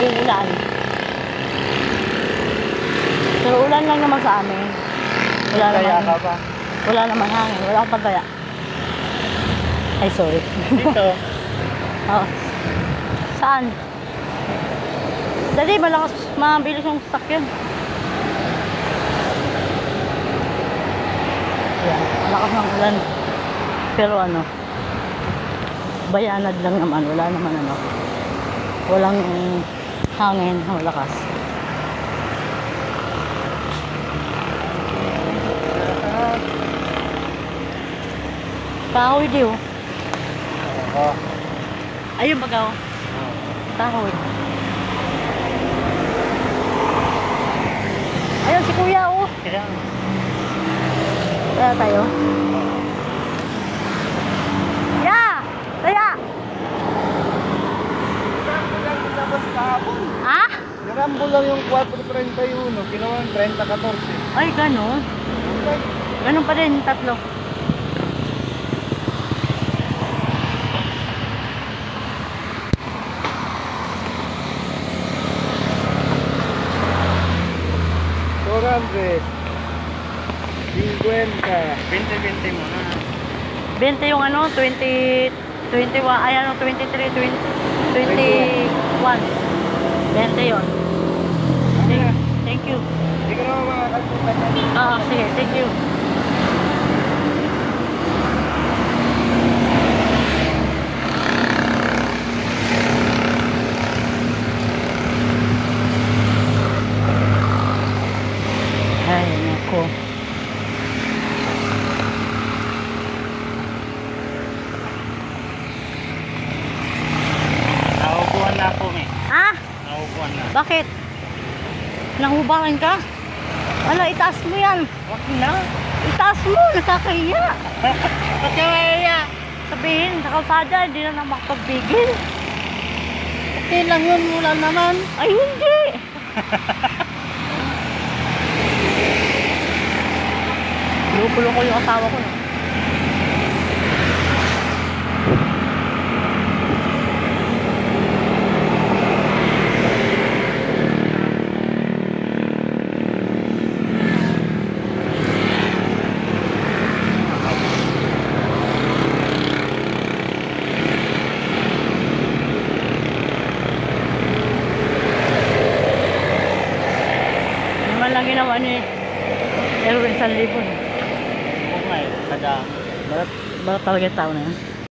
Hindi ulan. Pero ulan lang naman sa amin. Wala Kaya naman. ka ba? Wala naman hangin. Wala akong pagkaya. Ay, sorry. Dito. Oh. Saan? Dali, malakas, mabilis yung sasakyan. Yan, malakas ng ulan. Pero ano, bayanad lang naman. Wala naman ano. Walang hangin, malakas. Kahoy di oh. Oo. Ayun baga oh. Kahoy. Ayun si kuya oh. Kaya Kaya tayo. Ya! Kaya! Ha? Narambo lang yung 4.31, ginawa ng 30.14. Ay, gano'n. Ganun pa rin, tatlo. $400. 50. 20 mo na. 20 yung ano, 20, 21, ay ano, 23, 20, 21. 20 yun. Thank you. Hindi ko naman makakalimutan yan. Oo, sige, thank you. Ay, nako. Naupuan na ako eh. Ha? Naupuan na. Bakit? Nahubakan ka? Ala, itaas mo yan. Wag na. Itaas mo, nakakahiya. Ba't ka kaya? Sabihin, sa kalsada, hindi na makapagpigil. Okay lang yun, wala naman. Ay, hindi. Lupulong ko yung asawa ko na. Naman lang ginawa ni Erwin Sanlibon. Oo nga eh, kada. Barat talaga yung tao na yan.